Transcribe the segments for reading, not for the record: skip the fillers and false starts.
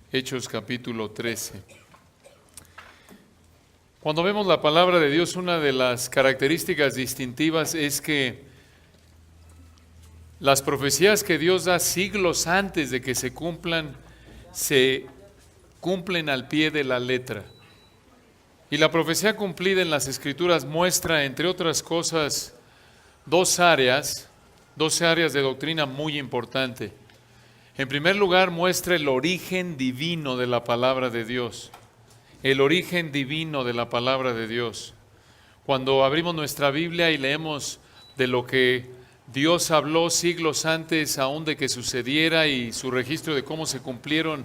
Hechos capítulo 13. Cuando vemos la palabra de Dios, una de las características distintivas es que las profecías que Dios da siglos antes de que se cumplen al pie de la letra. Y la profecía cumplida en las Escrituras muestra, entre otras cosas, dos áreas de doctrina muy importantes. En primer lugar, muestra el origen divino de la palabra de Dios. El origen divino de la palabra de Dios. Cuando abrimos nuestra Biblia y leemos de lo que Dios habló siglos antes aún de que sucediera y su registro de cómo se cumplieron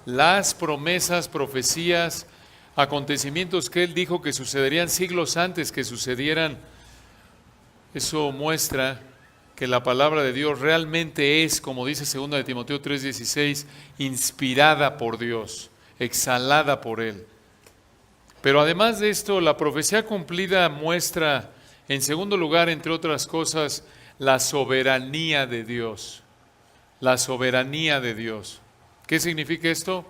las promesas, profecías, acontecimientos que Él dijo que sucederían siglos antes que sucedieran, eso muestra que la palabra de Dios realmente es, como dice 2 de Timoteo 3:16, inspirada por Dios, exhalada por Él. Pero además de esto, la profecía cumplida muestra, en segundo lugar, entre otras cosas, la soberanía de Dios. La soberanía de Dios. ¿Qué significa esto?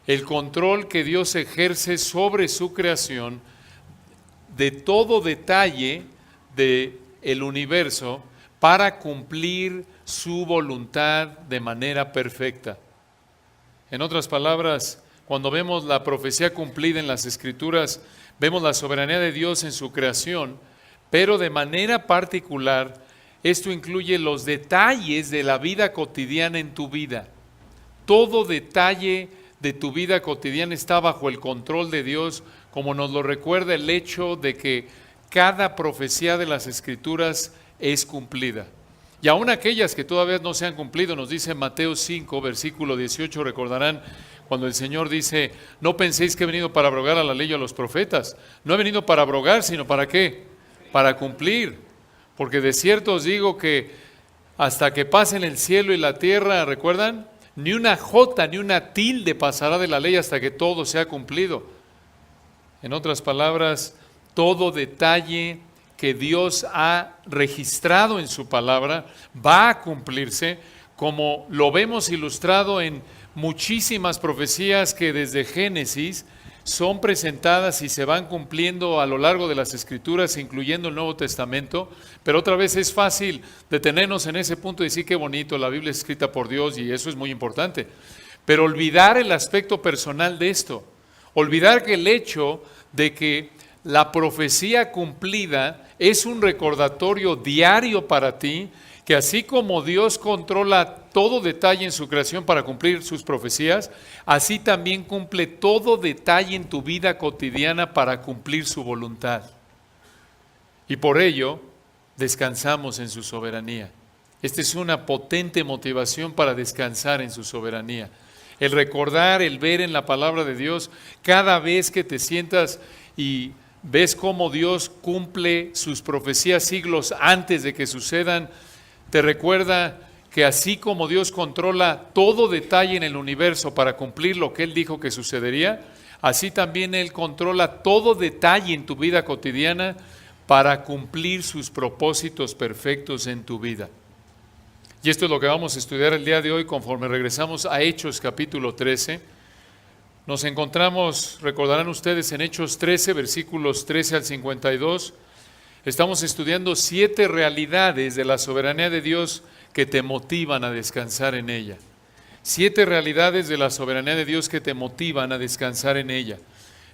El control que Dios ejerce sobre su creación, de todo detalle del universo, para cumplir su voluntad de manera perfecta. En otras palabras, cuando vemos la profecía cumplida en las Escrituras, vemos la soberanía de Dios en su creación, pero de manera particular, esto incluye los detalles de la vida cotidiana en tu vida. Todo detalle de tu vida cotidiana está bajo el control de Dios, como nos lo recuerda el hecho de que cada profecía de las Escrituras es cumplida. Y aún aquellas que todavía no se han cumplido, nos dice Mateo 5, versículo 18, recordarán cuando el Señor dice, no penséis que he venido para abrogar a la ley y a los profetas. No he venido para abrogar, sino ¿para qué? Para cumplir. Porque de cierto os digo que hasta que pasen el cielo y la tierra, ¿recuerdan? Ni una jota, ni una tilde pasará de la ley hasta que todo sea cumplido. En otras palabras, todo detalle que Dios ha registrado en su palabra va a cumplirse, como lo vemos ilustrado en muchísimas profecías que desde Génesis son presentadas y se van cumpliendo a lo largo de las Escrituras, incluyendo el Nuevo Testamento. Pero otra vez es fácil detenernos en ese punto y decir qué bonito, la Biblia es escrita por Dios y eso es muy importante. Pero olvidar el aspecto personal de esto, olvidar que el hecho de que la profecía cumplida es un recordatorio diario para ti, que así como Dios controla todo detalle en su creación para cumplir sus profecías, así también cumple todo detalle en tu vida cotidiana para cumplir su voluntad. Y por ello, descansamos en su soberanía. Esta es una potente motivación para descansar en su soberanía. El recordar, el ver en la palabra de Dios, cada vez que te sientas y ves cómo Dios cumple sus profecías siglos antes de que sucedan, te recuerda que así como Dios controla todo detalle en el universo para cumplir lo que Él dijo que sucedería, así también Él controla todo detalle en tu vida cotidiana para cumplir sus propósitos perfectos en tu vida. Y esto es lo que vamos a estudiar el día de hoy conforme regresamos a Hechos capítulo 13. Nos encontramos, recordarán ustedes, en Hechos 13, versículos 13 al 52. Estamos estudiando 7 realidades de la soberanía de Dios que te motivan a descansar en ella. 7 realidades de la soberanía de Dios que te motivan a descansar en ella.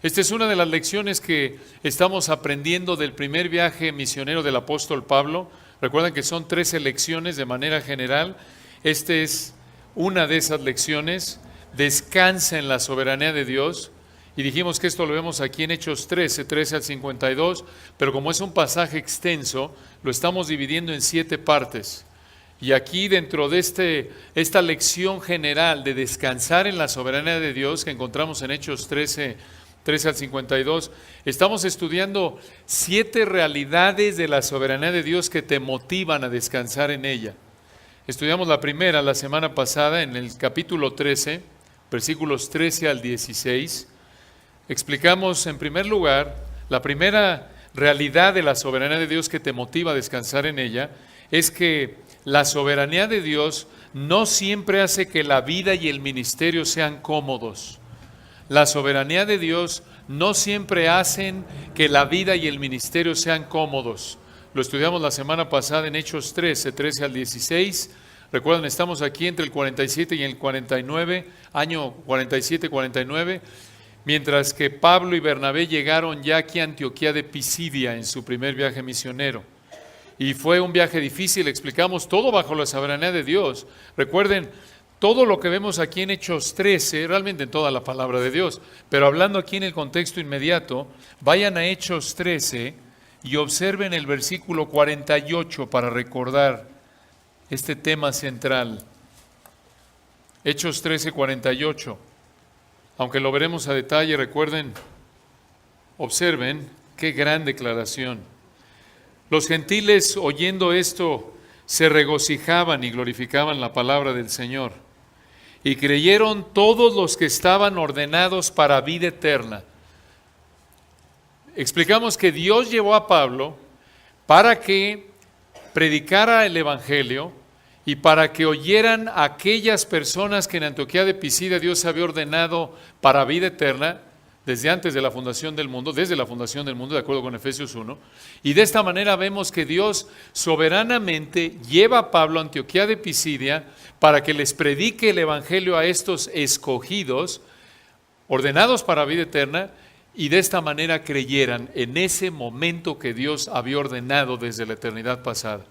Esta es una de las lecciones que estamos aprendiendo del primer viaje misionero del apóstol Pablo. Recuerden que son 13 lecciones de manera general. Esta es una de esas lecciones. Descansa en la soberanía de Dios. Y dijimos que esto lo vemos aquí en Hechos 13, 13 al 52, pero como es un pasaje extenso, lo estamos dividiendo en 7 partes. Y aquí dentro de esta lección general de descansar en la soberanía de Dios que encontramos en Hechos 13, 13 al 52, estamos estudiando 7 realidades de la soberanía de Dios que te motivan a descansar en ella. Estudiamos la primera la semana pasada en el capítulo 13, versículos 13 al 16. Explicamos en primer lugar, la primera realidad de la soberanía de Dios que te motiva a descansar en ella es que la soberanía de Dios no siempre hace que la vida y el ministerio sean cómodos. La soberanía de Dios no siempre hacen que la vida y el ministerio sean cómodos. Lo estudiamos la semana pasada en Hechos 13 al 16. Recuerden, estamos aquí entre el 47 y el 49, año 47-49, mientras que Pablo y Bernabé llegaron ya aquí a Antioquía de Pisidia en su primer viaje misionero. Y fue un viaje difícil, explicamos todo bajo la soberanía de Dios. Recuerden, todo lo que vemos aquí en Hechos 13, realmente en toda la palabra de Dios, pero hablando aquí en el contexto inmediato, vayan a Hechos 13 y observen el versículo 48 para recordar este tema central. Hechos 13, 48. Aunque lo veremos a detalle, recuerden, observen qué gran declaración. Los gentiles, oyendo esto, se regocijaban y glorificaban la palabra del Señor. Y creyeron todos los que estaban ordenados para vida eterna. Explicamos que Dios llevó a Pablo para que predicara el Evangelio y para que oyeran a aquellas personas que en Antioquía de Pisidia Dios había ordenado para vida eterna desde antes de la fundación del mundo, desde la fundación del mundo, de acuerdo con Efesios 1. Y de esta manera vemos que Dios soberanamente lleva a Pablo a Antioquía de Pisidia para que les predique el Evangelio a estos escogidos, ordenados para vida eterna, y de esta manera creyeran en ese momento que Dios había ordenado desde la eternidad pasada.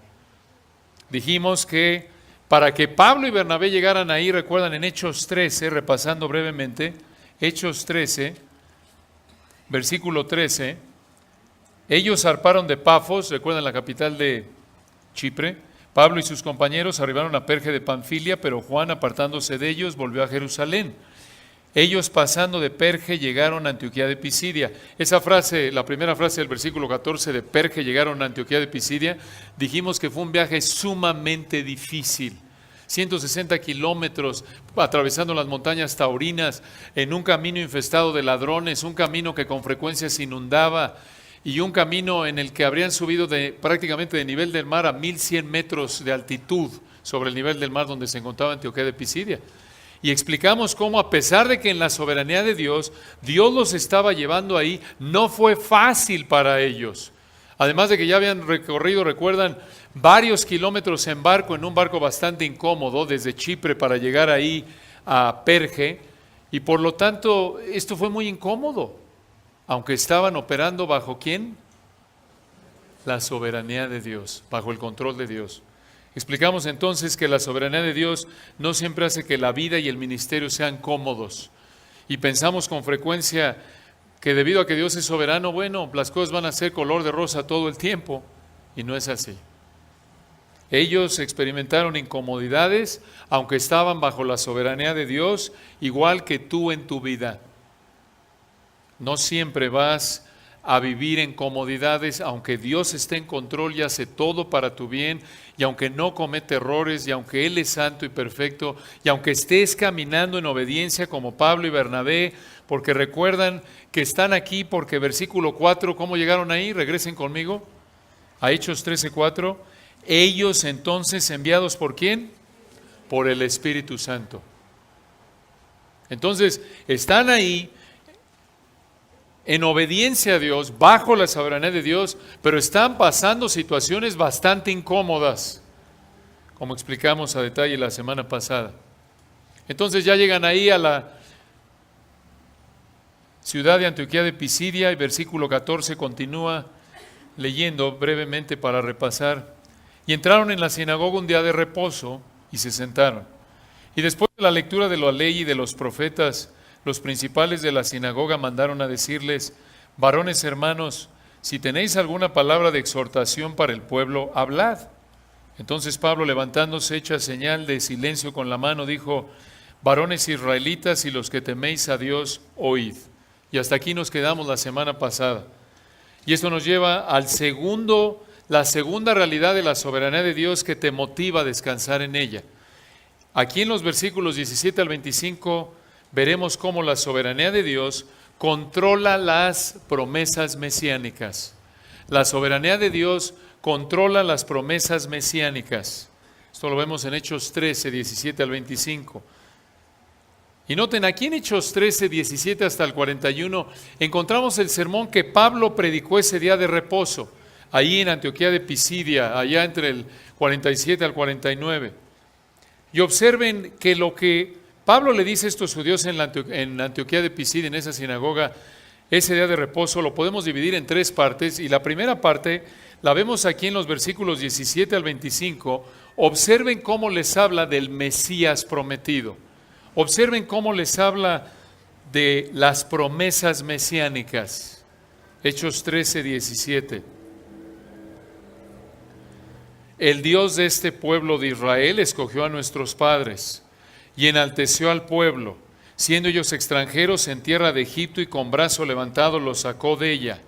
Dijimos que para que Pablo y Bernabé llegaran ahí, recuerdan en Hechos 13, repasando brevemente, Hechos 13, versículo 13, ellos zarparon de Pafos, recuerdan la capital de Chipre. Pablo y sus compañeros arribaron a Perge de Panfilia, pero Juan, apartándose de ellos, volvió a Jerusalén. Ellos pasando de Perge llegaron a Antioquía de Pisidia. Esa frase, la primera frase del versículo 14, de Perge llegaron a Antioquía de Pisidia, dijimos que fue un viaje sumamente difícil. 160 kilómetros atravesando las montañas taurinas, en un camino infestado de ladrones, un camino que con frecuencia se inundaba y un camino en el que habrían subido prácticamente de nivel del mar a 1100 metros de altitud sobre el nivel del mar donde se encontraba Antioquía de Pisidia. Y explicamos cómo, a pesar de que en la soberanía de Dios, Dios los estaba llevando ahí, no fue fácil para ellos. Además de que ya habían recorrido, recuerdan, varios kilómetros en barco, en un barco bastante incómodo, desde Chipre para llegar ahí a Perge, y por lo tanto esto fue muy incómodo, aunque estaban operando bajo ¿quién? La soberanía de Dios, bajo el control de Dios. Explicamos entonces que la soberanía de Dios no siempre hace que la vida y el ministerio sean cómodos, y pensamos con frecuencia que debido a que Dios es soberano, bueno, las cosas van a ser color de rosa todo el tiempo, y no es así. Ellos experimentaron incomodidades, aunque estaban bajo la soberanía de Dios, igual que tú en tu vida. No siempre vas a vivir en comodidades, aunque Dios esté en control y hace todo para tu bien, y aunque no comete errores, y aunque Él es santo y perfecto, y aunque estés caminando en obediencia como Pablo y Bernabé, porque recuerdan que están aquí porque versículo 4, ¿cómo llegaron ahí? Regresen conmigo a Hechos 13:4. Ellos entonces enviados ¿por quién? Por el Espíritu Santo. Entonces están ahí en obediencia a Dios, bajo la soberanía de Dios, pero están pasando situaciones bastante incómodas, como explicamos a detalle la semana pasada. Entonces ya llegan ahí a la ciudad de Antioquía de Pisidia, y versículo 14 continúa leyendo brevemente para repasar. Y entraron en la sinagoga un día de reposo y se sentaron. Y después de la lectura de la ley y de los profetas, los principales de la sinagoga mandaron a decirles: varones hermanos, si tenéis alguna palabra de exhortación para el pueblo, hablad. Entonces Pablo, levantándose, hecha señal de silencio con la mano, dijo: varones israelitas y los que teméis a Dios, oíd. Y hasta aquí nos quedamos la semana pasada. Y esto nos lleva al la segunda realidad de la soberanía de Dios que te motiva a descansar en ella. Aquí en los versículos 17 al 25 veremos cómo la soberanía de Dios controla las promesas mesiánicas. La soberanía de Dios controla las promesas mesiánicas. Esto lo vemos en Hechos 13, 17 al 25. Y noten, aquí en Hechos 13, 17 hasta el 41, encontramos el sermón que Pablo predicó ese día de reposo, ahí en Antioquía de Pisidia, allá entre el 47 al 49. Y observen que lo que Pablo le dice a estos judíos en Antioquía de Pisidia, en esa sinagoga, ese día de reposo, lo podemos dividir en tres partes, y la primera parte la vemos aquí en los versículos 17 al 25. Observen cómo les habla del Mesías prometido. Observen cómo les habla de las promesas mesiánicas. Hechos 13, 17. El Dios de este pueblo de Israel escogió a nuestros padres y enalteció al pueblo, siendo ellos extranjeros en tierra de Egipto, y con brazo levantado los sacó de ella.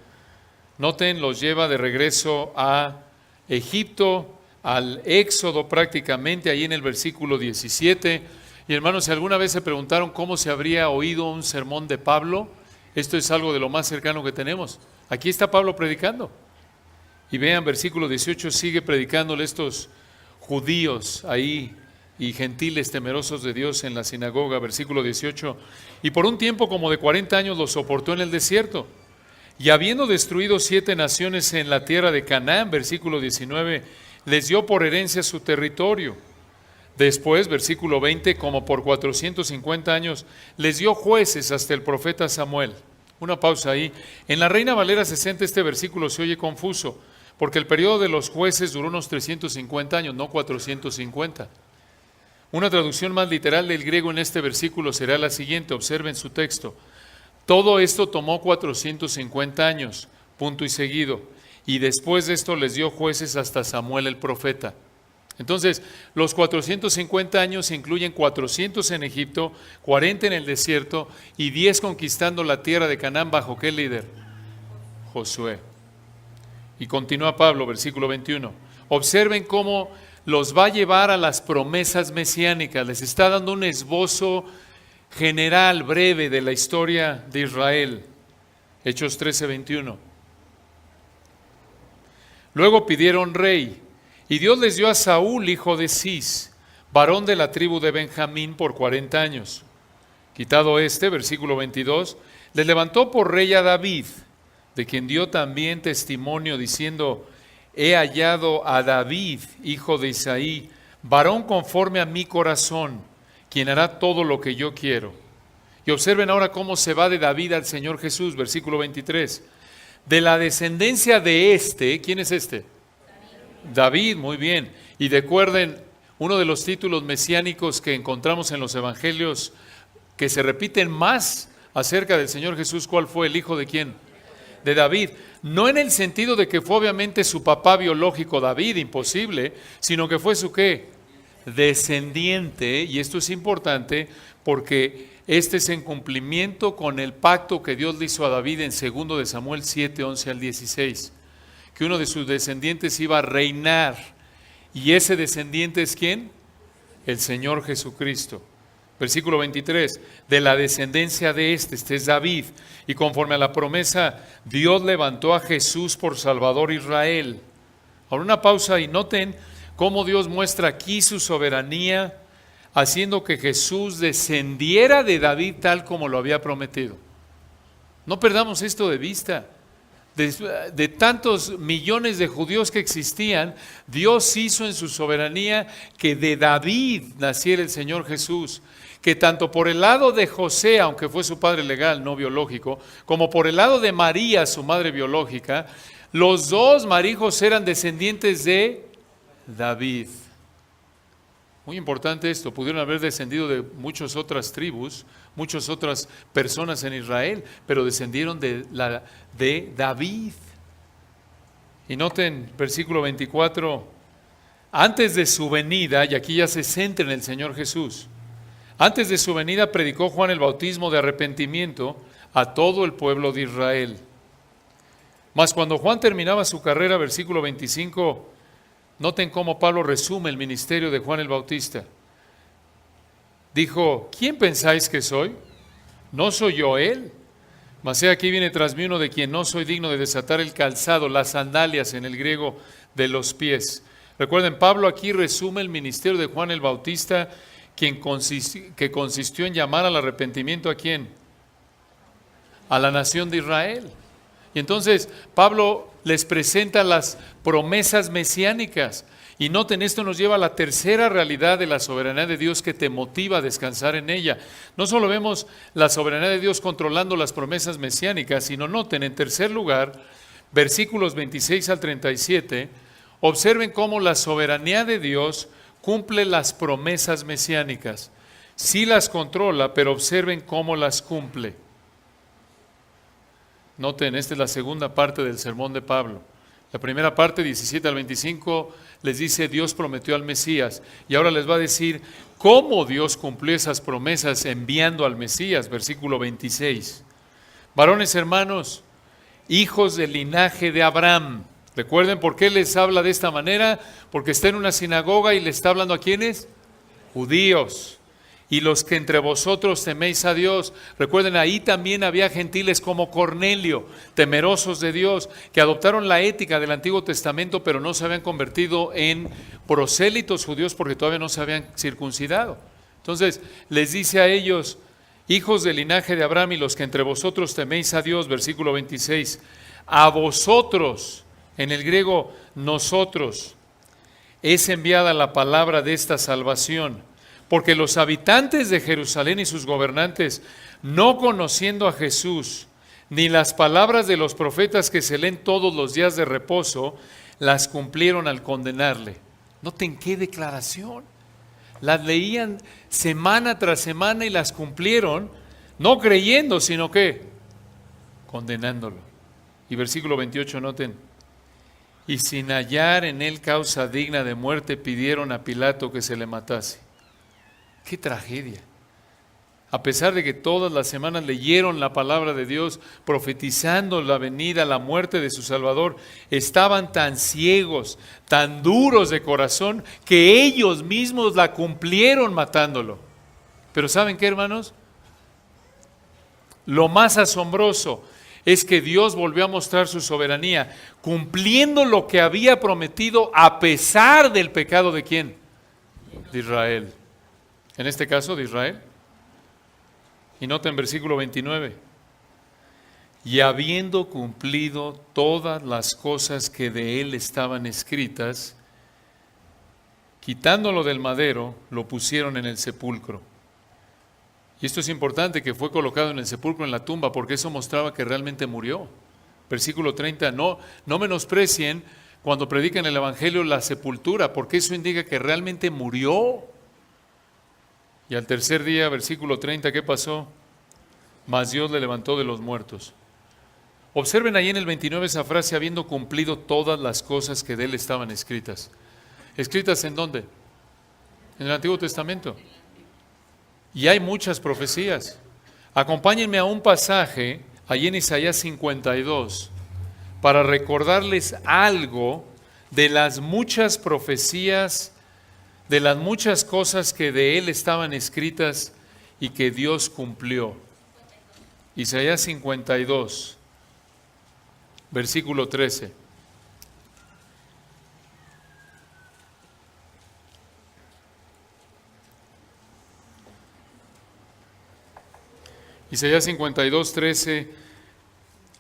Noten, los lleva de regreso a Egipto, al Éxodo prácticamente, ahí en el versículo 17. Y hermanos, si alguna vez se preguntaron cómo se habría oído un sermón de Pablo, esto es algo de lo más cercano que tenemos. Aquí está Pablo predicando. Y vean, versículo 18, sigue predicándole estos judíos ahí y gentiles temerosos de Dios en la sinagoga. Versículo 18, y por un tiempo como de 40 años los soportó en el desierto. Y habiendo destruido 7 naciones en la tierra de Canaán, versículo 19, les dio por herencia su territorio. Después, versículo 20, como por 450 años, les dio jueces hasta el profeta Samuel. Una pausa ahí. En la Reina Valera 60 este versículo se oye confuso, porque el periodo de los jueces duró unos 350 años, no 450. Una traducción más literal del griego en este versículo será la siguiente, observen su texto. Todo esto tomó 450 años, punto y seguido, y después de esto les dio jueces hasta Samuel el profeta. Entonces, los 450 años incluyen 400 en Egipto, 40 en el desierto y 10 conquistando la tierra de Canaán. ¿Bajo qué líder? Josué. Y continúa Pablo, versículo 21. Observen cómo los va a llevar a las promesas mesiánicas. Les está dando un esbozo general, breve, de la historia de Israel. Hechos 13, 21. Luego pidieron rey. Y Dios les dio a Saúl, hijo de Cis, varón de la tribu de Benjamín, por 40 años. Quitado este, versículo 22, les levantó por rey a David, de quien dio también testimonio, diciendo, he hallado a David, hijo de Isaí, varón conforme a mi corazón, quien hará todo lo que yo quiero. Y observen ahora cómo se va de David al Señor Jesús, versículo 23. De la descendencia de este, ¿quién es este? David, muy bien. Y recuerden, uno de los títulos mesiánicos que encontramos en los evangelios que se repiten más acerca del Señor Jesús, ¿cuál fue? ¿El hijo de quién? De David. No en el sentido de que fue obviamente su papá biológico David, imposible, sino que fue su ¿qué? Descendiente, y esto es importante porque este es en cumplimiento con el pacto que Dios le hizo a David en 2 de Samuel 7, 11 al 16. Que uno de sus descendientes iba a reinar. ¿Y ese descendiente es quién? El Señor Jesucristo. Versículo 23, de la descendencia de este es David. Y conforme a la promesa, Dios levantó a Jesús por Salvador Israel. Ahora una pausa y noten cómo Dios muestra aquí su soberanía, haciendo que Jesús descendiera de David tal como lo había prometido. No perdamos esto de vista. De tantos millones de judíos que existían, Dios hizo en su soberanía que de David naciera el Señor Jesús, que tanto por el lado de José, aunque fue su padre legal, no biológico, como por el lado de María, su madre biológica, los dos, María y José, eran descendientes de David. Muy importante esto, pudieron haber descendido de muchas otras tribus, muchas otras personas en Israel, pero descendieron de David. Y noten, versículo 24, antes de su venida, y aquí ya se centra en el Señor Jesús, antes de su venida predicó Juan el bautismo de arrepentimiento a todo el pueblo de Israel. Mas cuando Juan terminaba su carrera, versículo 25, noten cómo Pablo resume el ministerio de Juan el Bautista. Dijo, ¿quién pensáis que soy? ¿No soy yo él? Mas he aquí viene tras mí uno de quien no soy digno de desatar el calzado, las sandalias en el griego de los pies. Recuerden, Pablo aquí resume el ministerio de Juan el Bautista, que consistió en llamar al arrepentimiento ¿a quién? A la nación de Israel. Y entonces Pablo les presenta las promesas mesiánicas. Y noten, esto nos lleva a la tercera realidad de la soberanía de Dios que te motiva a descansar en ella. No solo vemos la soberanía de Dios controlando las promesas mesiánicas, sino noten, en tercer lugar, versículos 26 al 37, observen cómo la soberanía de Dios cumple las promesas mesiánicas. Sí las controla, pero observen cómo las cumple. Noten, esta es la segunda parte del sermón de Pablo. La primera parte, 17 al 25, les dice Dios prometió al Mesías. Y ahora les va a decir cómo Dios cumplió esas promesas enviando al Mesías. Versículo 26. Varones hermanos, hijos del linaje de Abraham. Recuerden por qué les habla de esta manera. Porque está en una sinagoga y le está hablando ¿a quiénes? Judíos. Y los que entre vosotros teméis a Dios. Recuerden, ahí también había gentiles como Cornelio, temerosos de Dios, que adoptaron la ética del Antiguo Testamento, pero no se habían convertido en prosélitos judíos porque todavía no se habían circuncidado. Entonces, les dice a ellos, hijos del linaje de Abraham y los que entre vosotros teméis a Dios, versículo 26, a vosotros, en el griego, nosotros, es enviada la palabra de esta salvación. Porque los habitantes de Jerusalén y sus gobernantes, no conociendo a Jesús, ni las palabras de los profetas que se leen todos los días de reposo, las cumplieron al condenarle. Noten qué declaración. Las leían semana tras semana y las cumplieron, no creyendo, sino que condenándolo. Y versículo 28, noten. Y sin hallar en él causa digna de muerte, pidieron a Pilato que se le matase. ¡Qué tragedia! A pesar de que todas las semanas leyeron la palabra de Dios, profetizando la venida, la muerte de su Salvador, estaban tan ciegos, tan duros de corazón, que ellos mismos la cumplieron matándolo. Pero ¿saben qué, hermanos? Lo más asombroso es que Dios volvió a mostrar su soberanía, cumpliendo lo que había prometido a pesar del pecado ¿de quién? De Israel. En este caso de Israel. Y noten versículo 29. Y habiendo cumplido todas las cosas que de él estaban escritas, quitándolo del madero, lo pusieron en el sepulcro. Y esto es importante, que fue colocado en el sepulcro, en la tumba, porque eso mostraba que realmente murió. Versículo 30, no menosprecien cuando predican el evangelio la sepultura, porque eso indica que realmente murió. Y al tercer día, versículo 30, ¿qué pasó? Mas Dios le levantó de los muertos. Observen ahí en el 29 esa frase, habiendo cumplido todas las cosas que de él estaban escritas. ¿Escritas en dónde? En el Antiguo Testamento. Y hay muchas profecías. Acompáñenme a un pasaje, allí en Isaías 52, para recordarles algo de las muchas profecías, de las muchas cosas que de él estaban escritas y que Dios cumplió. Isaías 52, versículo 13. Isaías 52, 13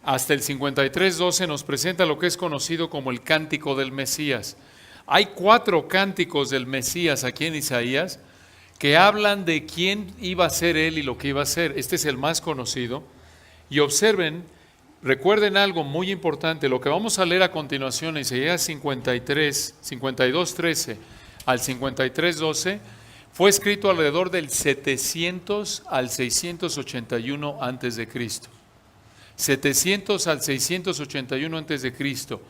hasta el 53, 12 nos presenta lo que es conocido como el cántico del Mesías. Hay 4 cánticos del Mesías aquí en Isaías que hablan de quién iba a ser él y lo que iba a ser. Este es el más conocido. Y observen, recuerden algo muy importante, lo que vamos a leer a continuación, Isaías 52, 13 al 53, 12, fue escrito alrededor del 700 al 681 antes de Cristo. 700 al 681 antes de Cristo.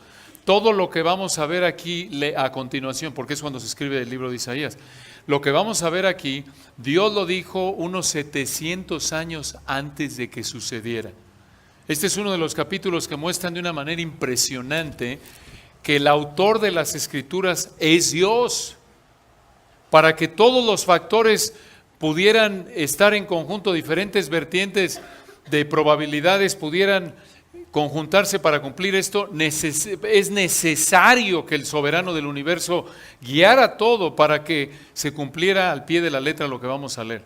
Todo lo que vamos a ver aquí a continuación, porque es cuando se escribe el libro de Isaías, lo que vamos a ver aquí, Dios lo dijo unos 700 años antes de que sucediera. Este es uno de los capítulos que muestran de una manera impresionante que el autor de las Escrituras es Dios. Para que todos los factores pudieran estar en conjunto, diferentes vertientes de probabilidades pudieran conjuntarse para cumplir esto, es necesario que el soberano del universo guiara todo para que se cumpliera al pie de la letra lo que vamos a leer.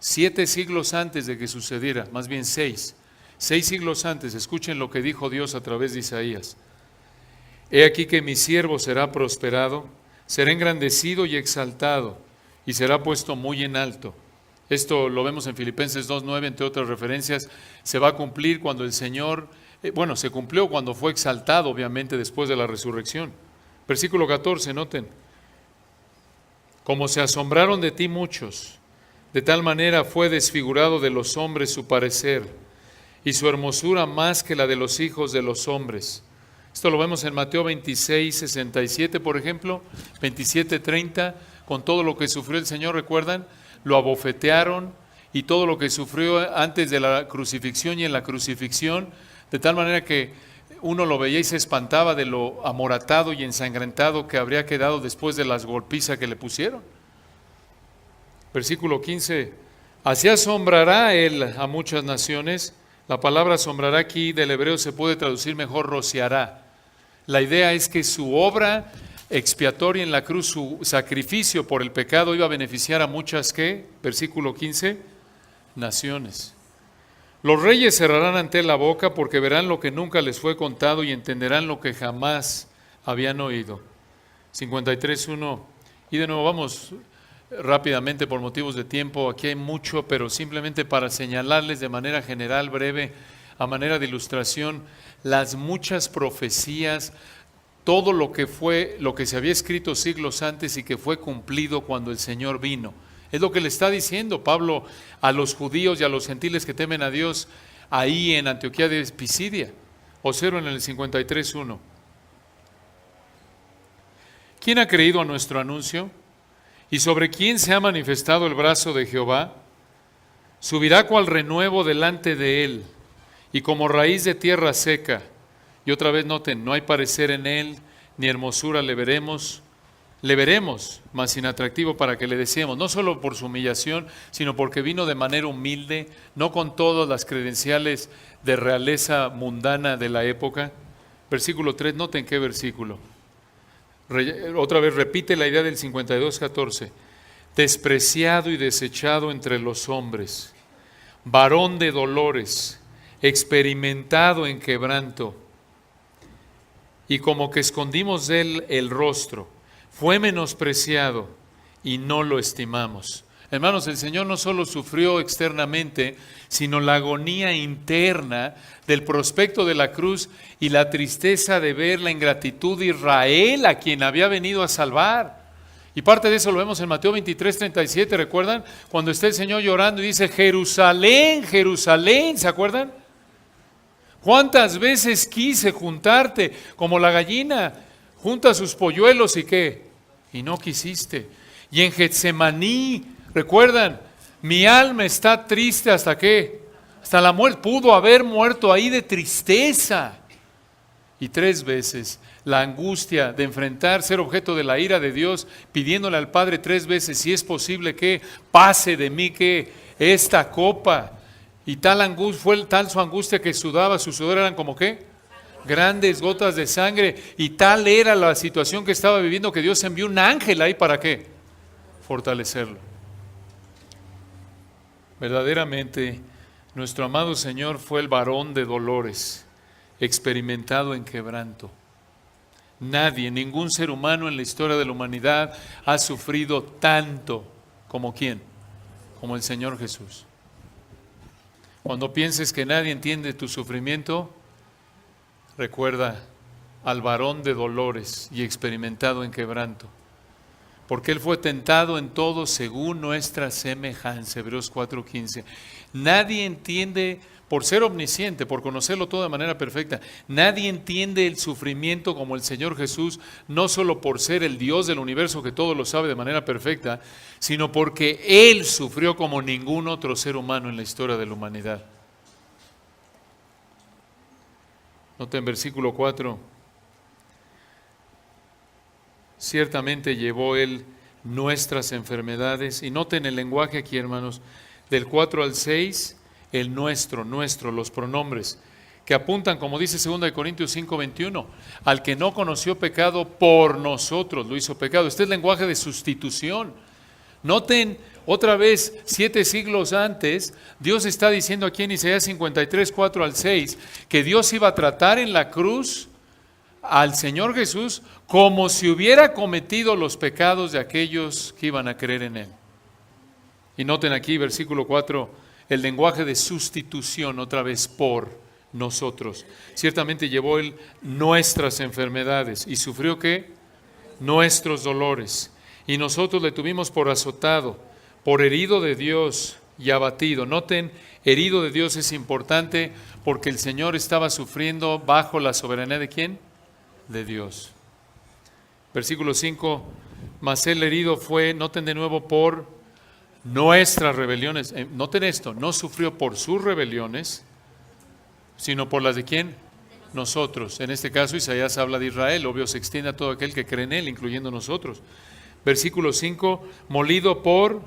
7 siglos antes de que sucediera, más bien 6 siglos antes, escuchen lo que dijo Dios a través de Isaías. He aquí que mi siervo será prosperado, será engrandecido y exaltado, y será puesto muy en alto. Esto lo vemos en Filipenses 2:9, entre otras referencias. Se va a cumplir cuando el Señor, se cumplió cuando fue exaltado, obviamente, después de la resurrección. Versículo 14, noten. Como se asombraron de ti muchos, de tal manera fue desfigurado de los hombres su parecer, y su hermosura más que la de los hijos de los hombres. Esto lo vemos en Mateo 26:67, por ejemplo, 27:30, con todo lo que sufrió el Señor, ¿recuerdan? Lo abofetearon y todo lo que sufrió antes de la crucifixión y en la crucifixión, de tal manera que uno lo veía y se espantaba de lo amoratado y ensangrentado que habría quedado después de las golpizas que le pusieron. Versículo 15, así asombrará él a muchas naciones. La palabra asombrará aquí del hebreo se puede traducir mejor rociará. La idea es que su obra expiatoria en la cruz, su sacrificio por el pecado iba a beneficiar a muchas, ¿qué? Versículo 15, naciones. Los reyes cerrarán ante él la boca porque verán lo que nunca les fue contado y entenderán lo que jamás habían oído. 53:1. Y de nuevo vamos rápidamente por motivos de tiempo. Aquí hay mucho, pero simplemente para señalarles de manera general, breve, a manera de ilustración, las muchas profecías, todo lo que se había escrito siglos antes y que fue cumplido cuando el Señor vino. Es lo que le está diciendo Pablo a los judíos y a los gentiles que temen a Dios ahí en Antioquía de Pisidia. Observen en el 53:1. ¿Quién ha creído a nuestro anuncio? ¿Y sobre quién se ha manifestado el brazo de Jehová? Subirá cual renuevo delante de él, y como raíz de tierra seca. Y otra vez noten, no hay parecer en él, ni hermosura le veremos, mas inatractivo para que le deseemos, no solo por su humillación, sino porque vino de manera humilde, no con todas las credenciales de realeza mundana de la época. Versículo 3, noten qué versículo. Otra vez repite la idea del 52:14. Despreciado y desechado entre los hombres, varón de dolores, experimentado en quebranto, y como que escondimos de él el rostro, fue menospreciado y no lo estimamos. Hermanos, el Señor no solo sufrió externamente, sino la agonía interna del prospecto de la cruz y la tristeza de ver la ingratitud de Israel a quien había venido a salvar. Y parte de eso lo vemos en Mateo 23:37, ¿recuerdan? Cuando está el Señor llorando y dice, Jerusalén, Jerusalén, ¿se acuerdan? ¿Cuántas veces quise juntarte como la gallina junta sus polluelos y qué? Y no quisiste. Y en Getsemaní, ¿recuerdan? Mi alma está triste hasta qué? Hasta la muerte. Pudo haber muerto ahí de tristeza. Y 3 veces la angustia de enfrentar, ser objeto de la ira de Dios, pidiéndole al Padre 3 veces, si es posible que pase de mí que esta copa. Y fue tal su angustia que sudaba, su sudor eran como ¿qué? Grandes gotas de sangre. Y tal era la situación que estaba viviendo que Dios envió un ángel ahí para ¿qué? Fortalecerlo. Verdaderamente, nuestro amado Señor fue el varón de dolores, experimentado en quebranto. Nadie, ningún ser humano en la historia de la humanidad ha sufrido tanto como ¿quién? Como el Señor Jesús. Cuando pienses que nadie entiende tu sufrimiento, recuerda al varón de dolores y experimentado en quebranto. Porque Él fue tentado en todo según nuestra semejanza. Hebreos 4:15. Nadie entiende, por ser omnisciente, por conocerlo todo de manera perfecta, nadie entiende el sufrimiento como el Señor Jesús, no solo por ser el Dios del universo que todo lo sabe de manera perfecta, sino porque Él sufrió como ningún otro ser humano en la historia de la humanidad. Noten versículo 4. Ciertamente llevó Él nuestras enfermedades. Y noten el lenguaje aquí, hermanos, del 4 al 6, el nuestro, los pronombres, que apuntan, como dice 2 Corintios 5:21, al que no conoció pecado por nosotros, lo hizo pecado. Este es el lenguaje de sustitución. Noten, otra vez, 7 siglos antes, Dios está diciendo aquí en Isaías 53, 4 al 6, que Dios iba a tratar en la cruz al Señor Jesús como si hubiera cometido los pecados de aquellos que iban a creer en Él. Y noten aquí, versículo 4, el lenguaje de sustitución, otra vez, por nosotros. Ciertamente llevó Él nuestras enfermedades y sufrió ¿qué? Nuestros dolores. Y nosotros le tuvimos por azotado, por herido de Dios y abatido. Noten, herido de Dios es importante porque el Señor estaba sufriendo bajo la soberanía ¿de quién? De Dios. Versículo 5, mas Él herido fue, noten de nuevo, por nuestras rebeliones. Noten esto, no sufrió por sus rebeliones, sino por las de quién? Nosotros. En este caso Isaías habla de Israel, obvio se extiende a todo aquel que cree en Él, incluyendo nosotros. Versículo 5, molido por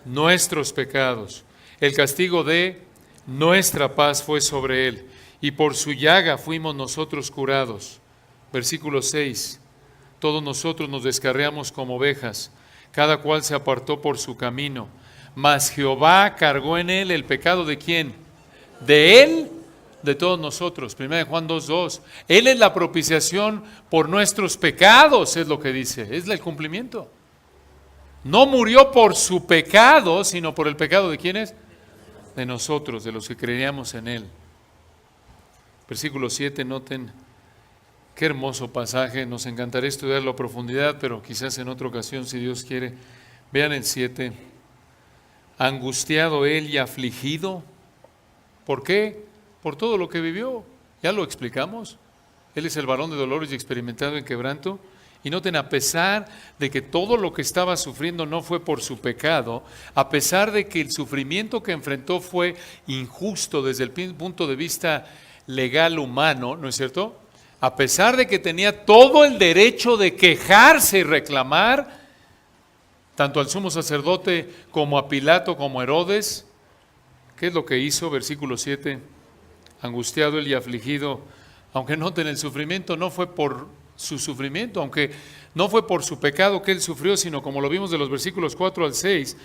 nuestros pecados. El castigo de nuestra paz fue sobre Él, y por su llaga fuimos nosotros curados. Versículo 6, todos nosotros nos descarriamos como ovejas, cada cual se apartó por su camino, mas Jehová cargó en Él el pecado ¿de quién? De Él, de todos nosotros. 1 Juan 2:2. Él es la propiciación por nuestros pecados, es lo que dice, es el cumplimiento. No murió por su pecado, sino por el pecado ¿de quiénes? De nosotros, de los que creíamos en Él. Versículo 7, noten, qué hermoso pasaje, nos encantaría estudiarlo a profundidad, pero quizás en otra ocasión, si Dios quiere. Vean el 7, angustiado Él y afligido. ¿Por qué? Por todo lo que vivió, ya lo explicamos. Él es el varón de dolores y experimentado en quebranto. Y noten, a pesar de que todo lo que estaba sufriendo no fue por su pecado, a pesar de que el sufrimiento que enfrentó fue injusto desde el punto de vista legal humano, ¿no es cierto? A pesar de que tenía todo el derecho de quejarse y reclamar, tanto al sumo sacerdote como a Pilato como a Herodes, ¿qué es lo que hizo? Versículo 7, angustiado él y afligido, aunque noten, el sufrimiento no fue por su sufrimiento, aunque no fue por su pecado que él sufrió, sino como lo vimos de los versículos 4 al 6,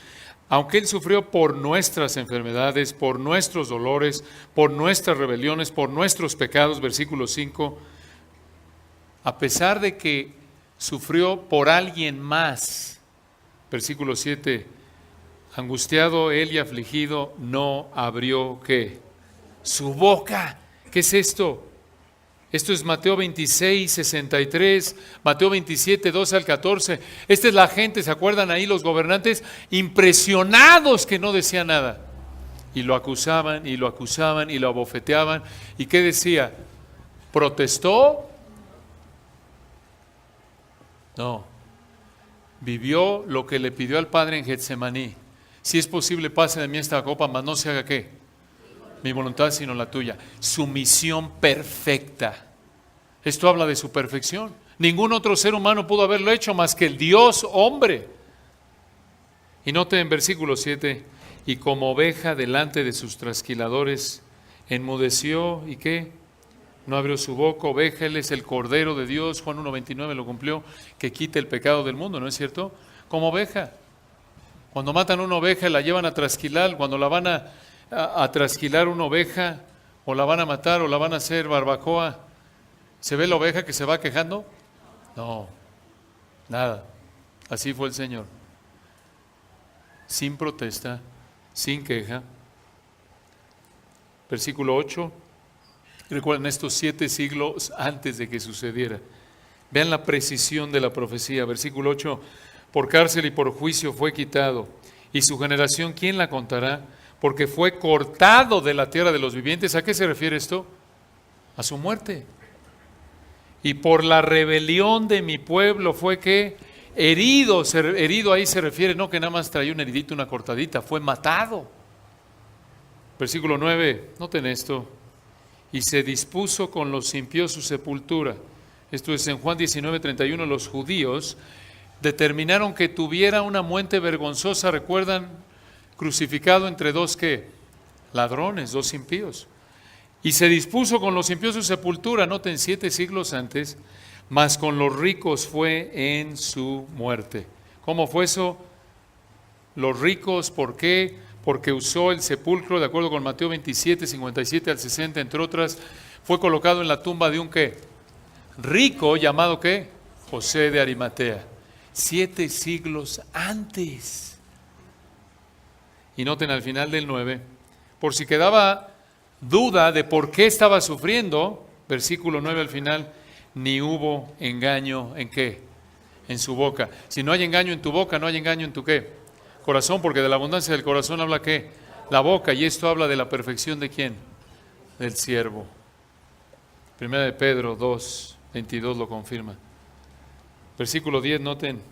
aunque él sufrió por nuestras enfermedades, por nuestros dolores, por nuestras rebeliones, por nuestros pecados, versículo 5, a pesar de que sufrió por alguien más, versículo 7, angustiado él y afligido, no abrió ¿qué? Su boca. ¿Qué es esto? Esto es Mateo 26, 63, Mateo 27, 12 al 14. Esta es la gente, ¿se acuerdan ahí los gobernantes? Impresionados que no decía nada. Y lo acusaban, y lo acusaban, y lo abofeteaban. ¿Y qué decía? ¿Protestó? No. Vivió lo que le pidió al Padre en Getsemaní. Si es posible, pase de mí esta copa, mas no se haga ¿qué? Mi voluntad sino la tuya. Sumisión perfecta. Esto habla de su perfección. Ningún otro ser humano pudo haberlo hecho más que el Dios hombre. Y note en versículo 7, y como oveja delante de sus trasquiladores, enmudeció, ¿y qué? No abrió su boca. Oveja, Él es el Cordero de Dios, Juan 1:29 lo cumplió, que quita el pecado del mundo, ¿no es cierto? Como oveja. Cuando matan una oveja, la llevan a trasquilar, cuando la van a trasquilar una oveja, o la van a matar, o la van a hacer barbacoa, ¿se ve la oveja que se va quejando? No, nada. Así fue el Señor. Sin protesta, sin queja. Versículo 8. Recuerden estos 7 siglos antes de que sucediera. Vean la precisión de la profecía. Versículo 8. Por cárcel y por juicio fue quitado. Y su generación, ¿quién la contará? Porque fue cortado de la tierra de los vivientes. ¿A qué se refiere esto? A su muerte. Y por la rebelión de mi pueblo fue que herido. Herido ahí se refiere, no que nada más traía un heridito, una cortadita. Fue matado. Versículo 9. Noten esto. Y se dispuso con los impíos su sepultura. Esto es en Juan 19:31. Los judíos determinaron que tuviera una muerte vergonzosa. ¿Recuerdan? Crucificado entre dos ¿qué? Ladrones, dos impíos. Y se dispuso con los impíos su sepultura, noten, 7 siglos antes, mas con los ricos fue en su muerte. ¿Cómo fue eso? Los ricos, ¿por qué? Porque usó el sepulcro, de acuerdo con Mateo 27, 57 al 60, entre otras, fue colocado en la tumba de un ¿qué? Rico, llamado ¿qué? José de Arimatea. 7 siglos antes. Y noten al final del 9, por si quedaba duda de por qué estaba sufriendo, versículo 9 al final, ni hubo engaño en qué, en su boca. Si no hay engaño en tu boca, no hay engaño en tu qué, corazón, porque de la abundancia del corazón habla qué, la boca, y esto habla de la perfección de quién, del siervo. Primera de Pedro 2, 22 lo confirma. Versículo 10, noten,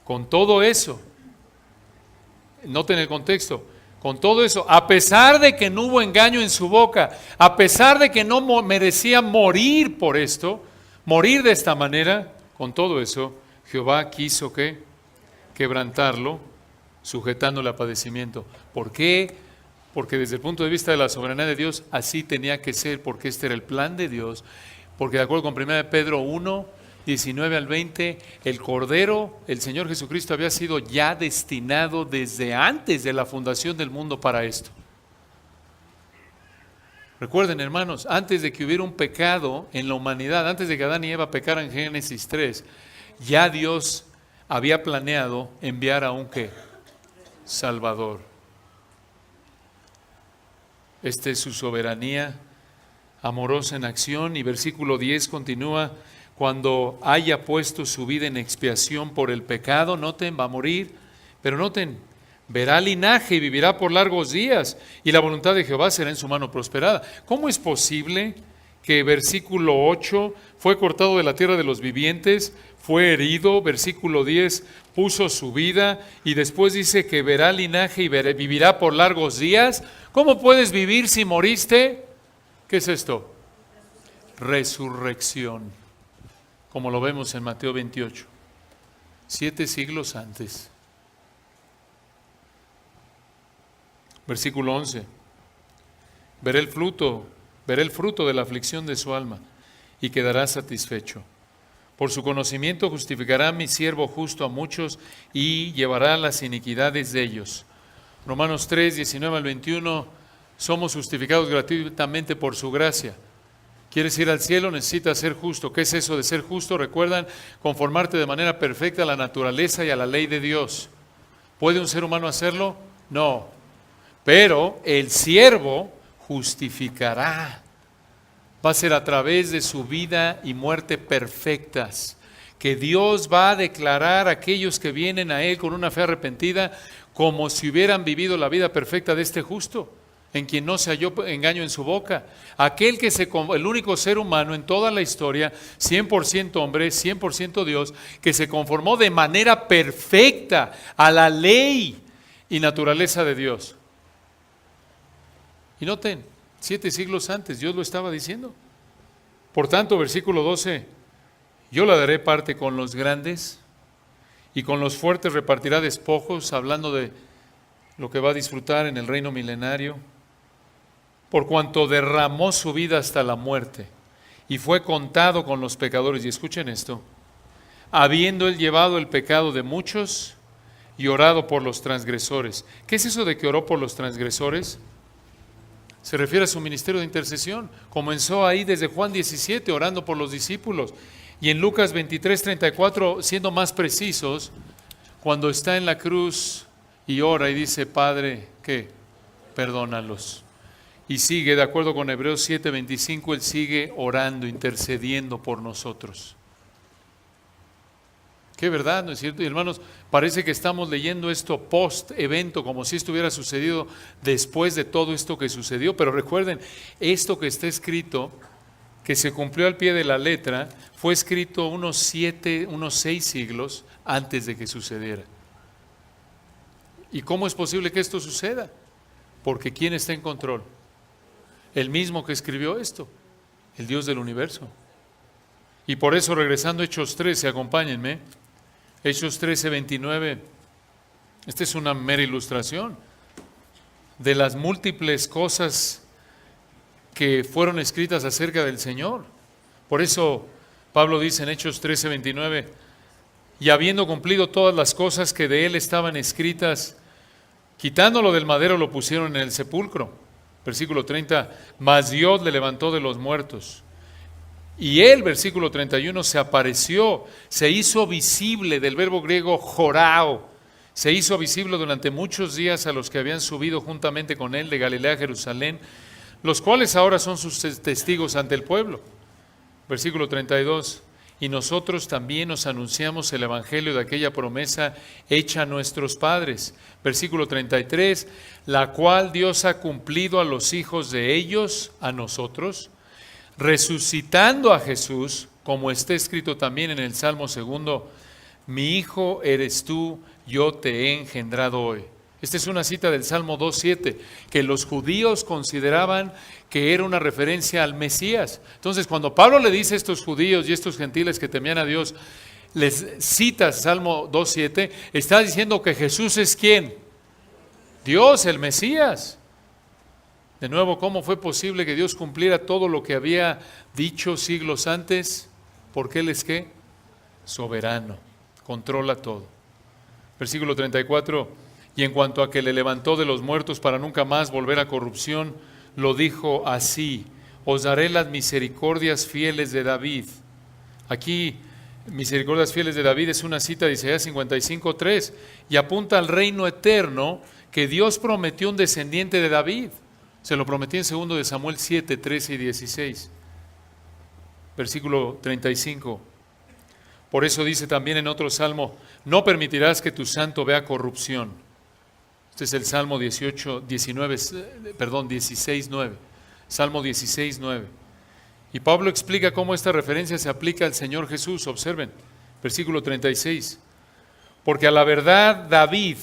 con todo eso, noten el contexto, con todo eso, a pesar de que no hubo engaño en su boca, a pesar de que no merecía morir por esto, morir de esta manera, con todo eso, Jehová quiso que quebrantarlo, sujetándole a padecimiento. ¿Por qué? Porque desde el punto de vista de la soberanía de Dios, así tenía que ser, porque este era el plan de Dios, porque de acuerdo con 1 Pedro 1, 19 al 20, el Cordero, el Señor Jesucristo, había sido ya destinado desde antes de la fundación del mundo para esto. Recuerden, hermanos, antes de que hubiera un pecado en la humanidad, antes de que Adán y Eva pecaran en Génesis 3, ya Dios había planeado enviar a un ¿qué? Salvador. Esta es su soberanía amorosa en acción, y versículo 10 continúa, cuando haya puesto su vida en expiación por el pecado, noten, va a morir, pero noten, verá linaje y vivirá por largos días, y la voluntad de Jehová será en su mano prosperada. ¿Cómo es posible que versículo 8 fue cortado de la tierra de los vivientes, fue herido, versículo 10, puso su vida, y después dice que verá linaje y vivirá por largos días? ¿Cómo puedes vivir si moriste? ¿Qué es esto? Resurrección, como lo vemos en Mateo 28, 7 siglos antes. Versículo 11, veré el fruto de la aflicción de su alma y quedará satisfecho. Por su conocimiento justificará a mi siervo justo a muchos y llevará las iniquidades de ellos. Romanos 3, 19 al 21, somos justificados gratuitamente por su gracia. ¿Quieres ir al cielo? Necesitas ser justo. ¿Qué es eso de ser justo? Recuerdan, conformarte de manera perfecta a la naturaleza y a la ley de Dios. ¿Puede un ser humano hacerlo? No. Pero el siervo justificará. Va a ser a través de su vida y muerte perfectas, que Dios va a declarar a aquellos que vienen a Él con una fe arrepentida como si hubieran vivido la vida perfecta de este justo, en quien no se halló engaño en su boca. Aquel el único ser humano en toda la historia, 100% hombre, 100% Dios, que se conformó de manera perfecta a la ley y naturaleza de Dios. Y noten, 7 siglos antes Dios lo estaba diciendo. Por tanto, versículo 12, yo le daré parte con los grandes y con los fuertes repartirá despojos, hablando de lo que va a disfrutar en el reino milenario, por cuanto derramó su vida hasta la muerte y fue contado con los pecadores. Y escuchen esto, habiendo él llevado el pecado de muchos y orado por los transgresores. ¿Qué es eso de que oró por los transgresores? Se refiere a su ministerio de intercesión. Comenzó ahí desde Juan 17, orando por los discípulos. Y en Lucas 23, 34, siendo más precisos, cuando está en la cruz y ora y dice, Padre, ¿qué? Perdónalos. Y sigue, de acuerdo con Hebreos 7, 25, Él sigue orando, intercediendo por nosotros. Qué verdad, ¿no es cierto? Y hermanos, parece que estamos leyendo esto post-evento, como si esto hubiera sucedido después de todo esto que sucedió. Pero recuerden, esto que está escrito, que se cumplió al pie de la letra, fue escrito unos 6 siglos antes de que sucediera. ¿Y cómo es posible que esto suceda? Porque ¿quién está en control? El mismo que escribió esto, el Dios del universo. Y por eso, regresando a Hechos 13, acompáñenme, Hechos 13, 29, esta es una mera ilustración de las múltiples cosas que fueron escritas acerca del Señor. Por eso Pablo dice en Hechos 13:29, y habiendo cumplido todas las cosas que de él estaban escritas, quitándolo del madero lo pusieron en el sepulcro. Versículo 30, mas Dios le levantó de los muertos. Y él, versículo 31, se apareció, se hizo visible, del verbo griego jorao, se hizo visible durante muchos días a los que habían subido juntamente con él de Galilea a Jerusalén, los cuales ahora son sus testigos ante el pueblo. Versículo 32, y nosotros también os anunciamos el evangelio de aquella promesa hecha a nuestros padres. Versículo 33, la cual Dios ha cumplido a los hijos de ellos, a nosotros, resucitando a Jesús, como está escrito también en el Salmo 2, mi hijo eres tú, yo te he engendrado hoy. Esta es una cita del Salmo 2:7, que los judíos consideraban que era una referencia al Mesías. Entonces, cuando Pablo le dice a estos judíos y estos gentiles que temían a Dios, les cita Salmo 2:7, está diciendo que Jesús es ¿quién? Dios, el Mesías. De nuevo, ¿cómo fue posible que Dios cumpliera todo lo que había dicho siglos antes? Porque Él es ¿qué? Soberano, controla todo. Versículo 34, y en cuanto a que le levantó de los muertos para nunca más volver a corrupción, lo dijo así, os daré las misericordias fieles de David. Aquí, misericordias fieles de David es una cita de Isaías 55:3 y apunta al reino eterno que Dios prometió un descendiente de David. Se lo prometió en 2 de Samuel 7, 13 y 16. Versículo 35. Por eso dice también en otro salmo, no permitirás que tu santo vea corrupción. Este es el Salmo 16:9. Salmo 16:9. Y Pablo explica cómo esta referencia se aplica al Señor Jesús. Observen, versículo 36. Porque a la verdad David,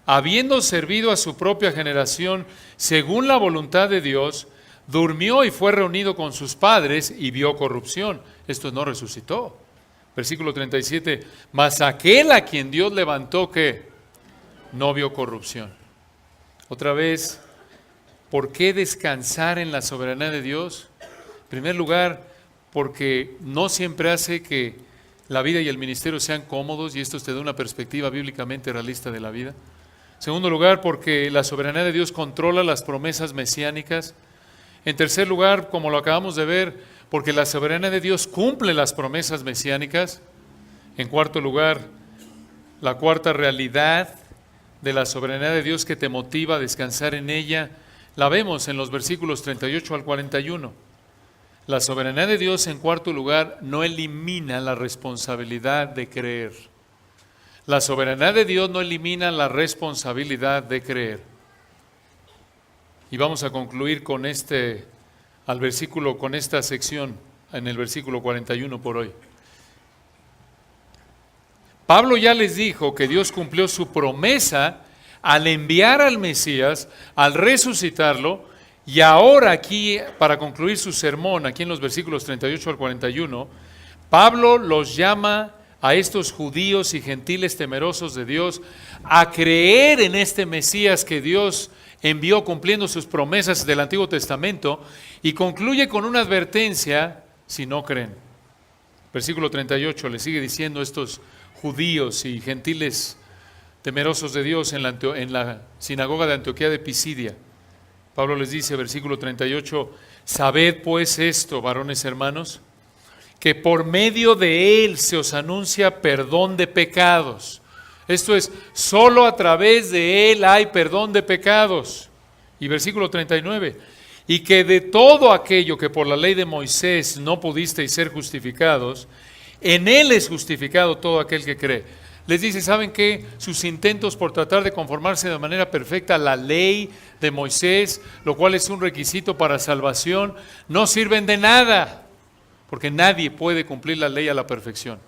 habiendo servido a su propia generación según la voluntad de Dios, durmió y fue reunido con sus padres y vio corrupción. Esto no resucitó. Versículo 37. Mas aquel a quien Dios levantó, ¿qué? No vio corrupción. Otra vez, ¿por qué descansar en la soberanía de Dios? En primer lugar, porque no siempre hace que la vida y el ministerio sean cómodos, y esto te da una perspectiva bíblicamente realista de la vida. En segundo lugar, porque la soberanía de Dios controla las promesas mesiánicas. En tercer lugar, como lo acabamos de ver, porque la soberanía de Dios cumple las promesas mesiánicas. En cuarto lugar, la cuarta realidad de la soberanía de Dios que te motiva a descansar en ella, la vemos en los versículos 38 al 41. La soberanía de Dios, en cuarto lugar, no elimina la responsabilidad de creer. La soberanía de Dios no elimina la responsabilidad de creer. Y vamos a concluir con con esta sección en el versículo 41 por hoy. Pablo ya les dijo que Dios cumplió su promesa al enviar al Mesías, al resucitarlo, y ahora aquí, para concluir su sermón, aquí en los versículos 38 al 41, Pablo los llama a estos judíos y gentiles temerosos de Dios a creer en este Mesías que Dios envió cumpliendo sus promesas del Antiguo Testamento, y concluye con una advertencia si no creen. Versículo 38 le sigue diciendo estos judíos y gentiles temerosos de Dios en la sinagoga de Antioquía de Pisidia. Pablo les dice, versículo 38, sabed pues esto, varones hermanos, que por medio de él se os anuncia perdón de pecados. Esto es, solo a través de él hay perdón de pecados. Y versículo 39, y que de todo aquello que por la ley de Moisés no pudisteis ser justificados, en él es justificado todo aquel que cree. Les dice, ¿saben qué? Sus intentos por tratar de conformarse de manera perfecta a la ley de Moisés, lo cual es un requisito para salvación, no sirven de nada, porque nadie puede cumplir la ley a la perfección.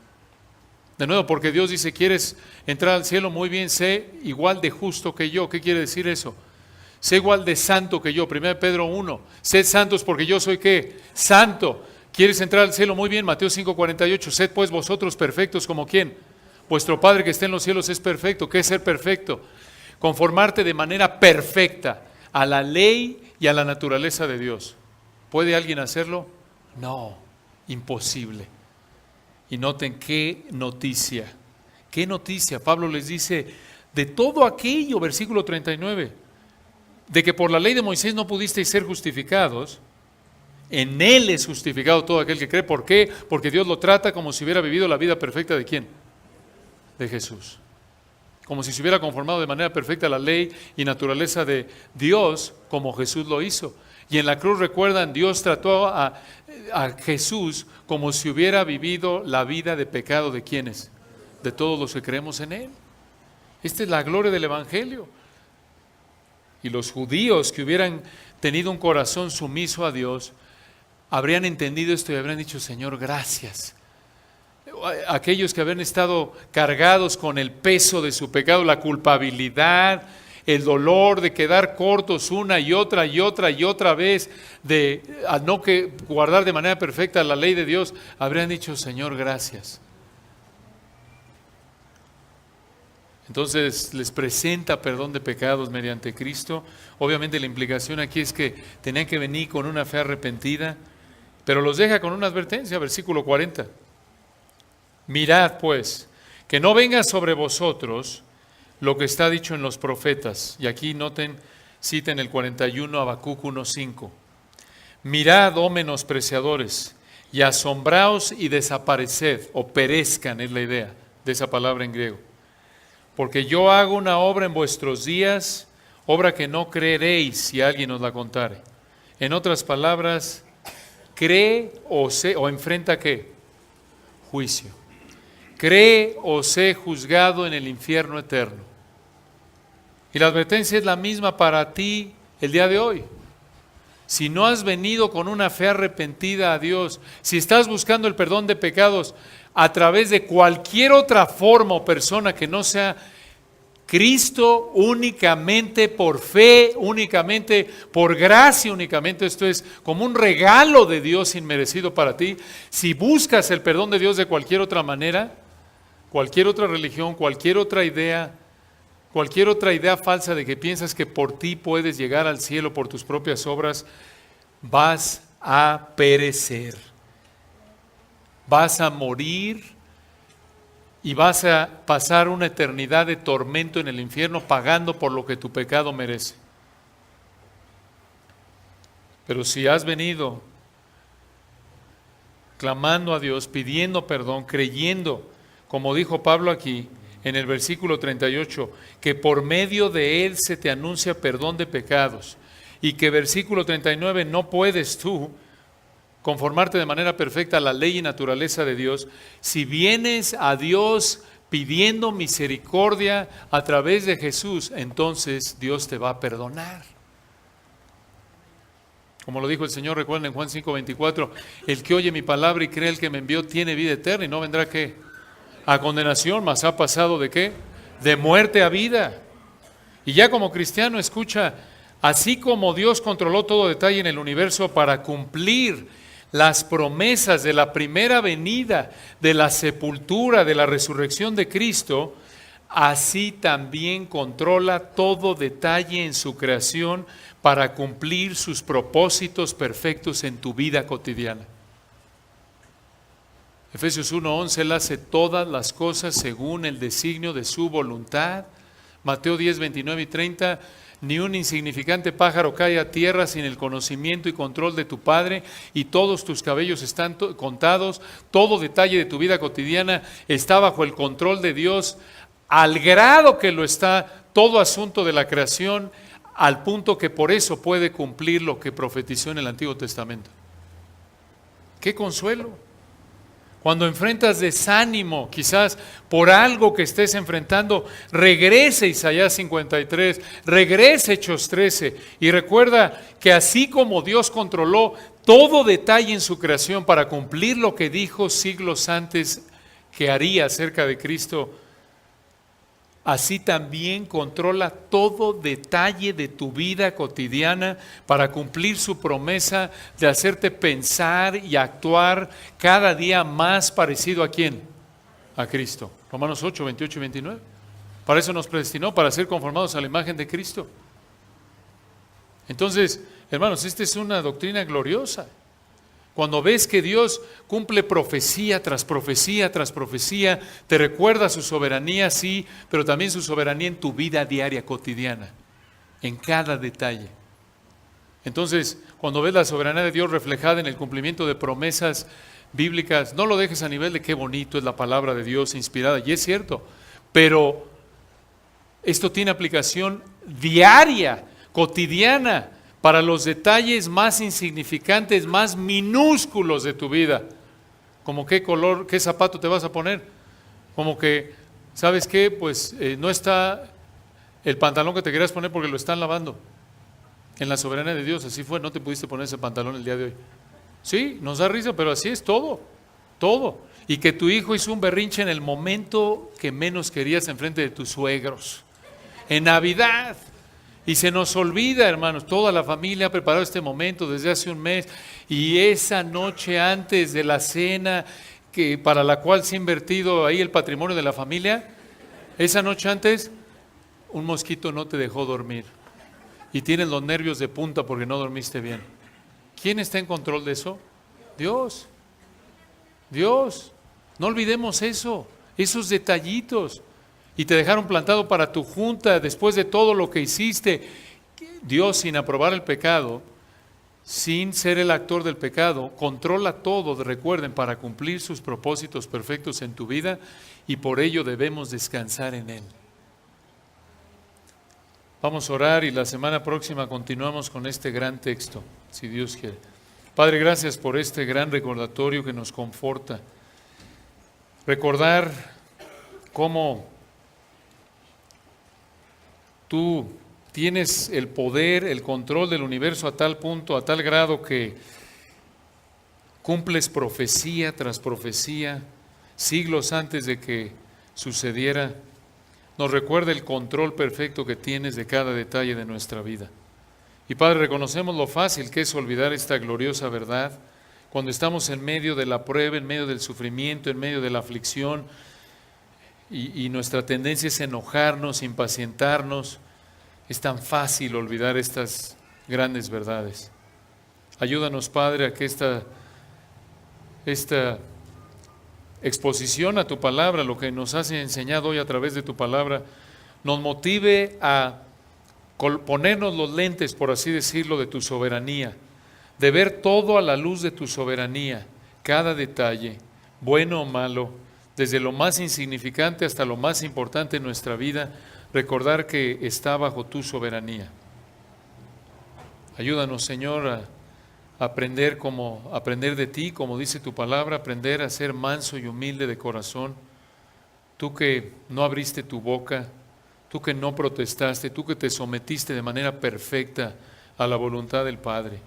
De nuevo, porque Dios dice, ¿quieres entrar al cielo? Muy bien, sé igual de justo que yo. ¿Qué quiere decir eso? Sé igual de santo que yo. 1 Pedro 1, sed santos porque yo soy ¿qué? Santo. ¿Quieres entrar al cielo? Muy bien, Mateo 5:48, sed pues vosotros perfectos como ¿quién? Vuestro Padre que está en los cielos es perfecto. ¿Qué es ser perfecto? Conformarte de manera perfecta a la ley y a la naturaleza de Dios. ¿Puede alguien hacerlo? No, imposible. Y noten qué noticia. Qué noticia. Pablo les dice, de todo aquello, versículo 39, de que por la ley de Moisés no pudisteis ser justificados, en Él es justificado todo aquel que cree. ¿Por qué? Porque Dios lo trata como si hubiera vivido la vida perfecta ¿de quién? De Jesús. Como si se hubiera conformado de manera perfecta a la ley y naturaleza de Dios, como Jesús lo hizo. Y en la cruz, recuerdan, Dios trató a Jesús como si hubiera vivido la vida de pecado ¿de quiénes? De todos los que creemos en Él. Esta es la gloria del Evangelio. Y los judíos que hubieran tenido un corazón sumiso a Dios, habrían entendido esto y habrían dicho, Señor, gracias. Aquellos que habían estado cargados con el peso de su pecado, la culpabilidad, el dolor de quedar cortos una y otra vez, de a no que guardar de manera perfecta la ley de Dios, habrían dicho, Señor, gracias. Entonces les presenta perdón de pecados mediante Cristo. Obviamente la implicación aquí es que tenían que venir con una fe arrepentida, pero los deja con una advertencia, versículo 40. Mirad pues, que no venga sobre vosotros lo que está dicho en los profetas. Y aquí noten, citen el 41, Habacuc 1:5. Mirad, oh menospreciadores, y asombraos y desapareced, o perezcan, es la idea de esa palabra en griego. Porque yo hago una obra en vuestros días, obra que no creeréis si alguien os la contare. En otras palabras, cree o enfrenta ¿qué? Juicio. Cree o sé juzgado en el infierno eterno. Y la advertencia es la misma para ti el día de hoy. Si no has venido con una fe arrepentida a Dios, si estás buscando el perdón de pecados a través de cualquier otra forma o persona que no sea Cristo, únicamente por fe, únicamente por gracia, únicamente, esto es como un regalo de Dios inmerecido para ti. Si buscas el perdón de Dios de cualquier otra manera, cualquier otra religión, cualquier otra idea falsa de que piensas que por ti puedes llegar al cielo por tus propias obras, vas a perecer, vas a morir y vas a pasar una eternidad de tormento en el infierno pagando por lo que tu pecado merece. Pero si has venido clamando a Dios, pidiendo perdón, creyendo, como dijo Pablo aquí en el versículo 38, que por medio de Él se te anuncia perdón de pecados, y que versículo 39, no puedes tú conformarte de manera perfecta a la ley y naturaleza de Dios. Si vienes a Dios pidiendo misericordia a través de Jesús, entonces Dios te va a perdonar. Como lo dijo el Señor, recuerden en Juan 5:24, el que oye mi palabra y cree el que me envió tiene vida eterna y no vendrá ¿qué? A condenación, mas ha pasado ¿de qué? De muerte a vida. Y ya como cristiano escucha, así como Dios controló todo detalle en el universo para cumplir las promesas de la primera venida, de la sepultura, de la resurrección de Cristo, así también controla todo detalle en su creación para cumplir sus propósitos perfectos en tu vida cotidiana. Efesios 1:11, Él hace todas las cosas según el designio de su voluntad. Mateo 10:29 y 30, ni un insignificante pájaro cae a tierra sin el conocimiento y control de tu Padre, y todos tus cabellos están contados. Todo detalle de tu vida cotidiana está bajo el control de Dios, al grado que lo está todo asunto de la creación, al punto que por eso puede cumplir lo que profetizó en el Antiguo Testamento. ¡Qué consuelo! Cuando enfrentas desánimo, quizás por algo que estés enfrentando, regrese Isaías 53, regrese Hechos 13 y recuerda que así como Dios controló todo detalle en su creación para cumplir lo que dijo siglos antes que haría acerca de Cristo, así también controla todo detalle de tu vida cotidiana para cumplir su promesa de hacerte pensar y actuar cada día más parecido ¿a quién? A Cristo. Romanos 8, 28 y 29. Para eso nos predestinó, para ser conformados a la imagen de Cristo. Entonces, Hermanos, esta es una doctrina gloriosa. Cuando ves que Dios cumple profecía tras profecía tras profecía, te recuerda su soberanía, sí, pero también su soberanía en tu vida diaria, cotidiana, en cada detalle. Entonces, cuando ves la soberanía de Dios reflejada en el cumplimiento de promesas bíblicas, no lo dejes a nivel de qué bonito es la palabra de Dios inspirada, y es cierto, pero esto tiene aplicación diaria, cotidiana, para los detalles más insignificantes, más minúsculos de tu vida. Como qué color, qué zapato te vas a poner. Como que, ¿sabes qué? Pues no está el pantalón que te querías poner porque lo están lavando. En la soberanía de Dios, así fue, no te pudiste poner ese pantalón el día de hoy. Sí, nos da risa, pero así es todo, todo. Y que tu hijo hizo un berrinche en el momento que menos querías enfrente de tus suegros. En Navidad. Y se nos olvida, hermanos, toda la familia ha preparado este momento desde hace un mes, y esa noche antes de la cena, para la cual se ha invertido ahí el patrimonio de la familia, esa noche antes, un mosquito no te dejó dormir, y tienes los nervios de punta porque no dormiste bien. ¿Quién está en control de eso? Dios. Dios. No olvidemos eso, esos detallitos. Y te dejaron plantado para tu junta después de todo lo que hiciste. Dios, sin aprobar el pecado, sin ser el actor del pecado, controla todo, recuerden, para cumplir sus propósitos perfectos en tu vida, y por ello debemos descansar en Él. Vamos a orar y la semana próxima continuamos con este gran texto, si Dios quiere. Padre, gracias por este gran recordatorio que nos conforta. Recordar cómo Tú tienes el poder, el control del universo a tal punto, a tal grado que cumples profecía tras profecía, siglos antes de que sucediera. Nos recuerda el control perfecto que tienes de cada detalle de nuestra vida. Y Padre, reconocemos lo fácil que es olvidar esta gloriosa verdad cuando estamos en medio de la prueba, en medio del sufrimiento, en medio de la aflicción, y nuestra tendencia es enojarnos, impacientarnos. Es tan fácil olvidar estas grandes verdades. Ayúdanos, Padre, a que esta exposición a tu palabra, lo que nos has enseñado hoy a través de tu palabra, nos motive a ponernos los lentes, por así decirlo, de tu soberanía, de ver todo a la luz de tu soberanía, cada detalle, bueno o malo, desde lo más insignificante hasta lo más importante en nuestra vida, recordar que está bajo tu soberanía. Ayúdanos, Señor, a aprender de ti, como dice tu palabra, aprender a ser manso y humilde de corazón. Tú que no abriste tu boca, tú que no protestaste, tú que te sometiste de manera perfecta a la voluntad del Padre.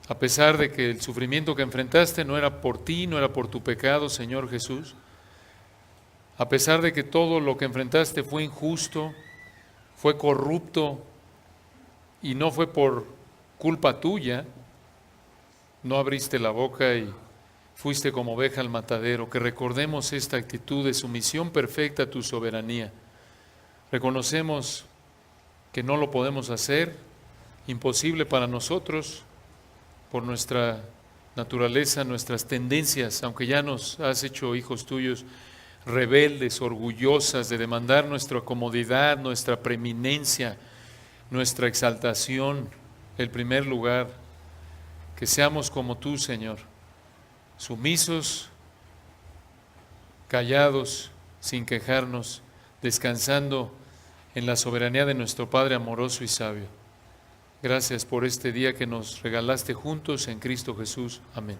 A pesar de que el sufrimiento que enfrentaste no era por ti, no era por tu pecado, Señor Jesús. A pesar de que todo lo que enfrentaste fue injusto, fue corrupto y no fue por culpa tuya, no abriste la boca y fuiste como oveja al matadero. Que recordemos esta actitud de sumisión perfecta a tu soberanía. Reconocemos que no lo podemos hacer, imposible para nosotros, por nuestra naturaleza, nuestras tendencias, aunque ya nos has hecho hijos tuyos, rebeldes, orgullosas, de demandar nuestra comodidad, nuestra preeminencia, nuestra exaltación, el primer lugar. Que seamos como tú, Señor, sumisos, callados, sin quejarnos, descansando en la soberanía de nuestro Padre amoroso y sabio. Gracias por este día que nos regalaste juntos en Cristo Jesús. Amén.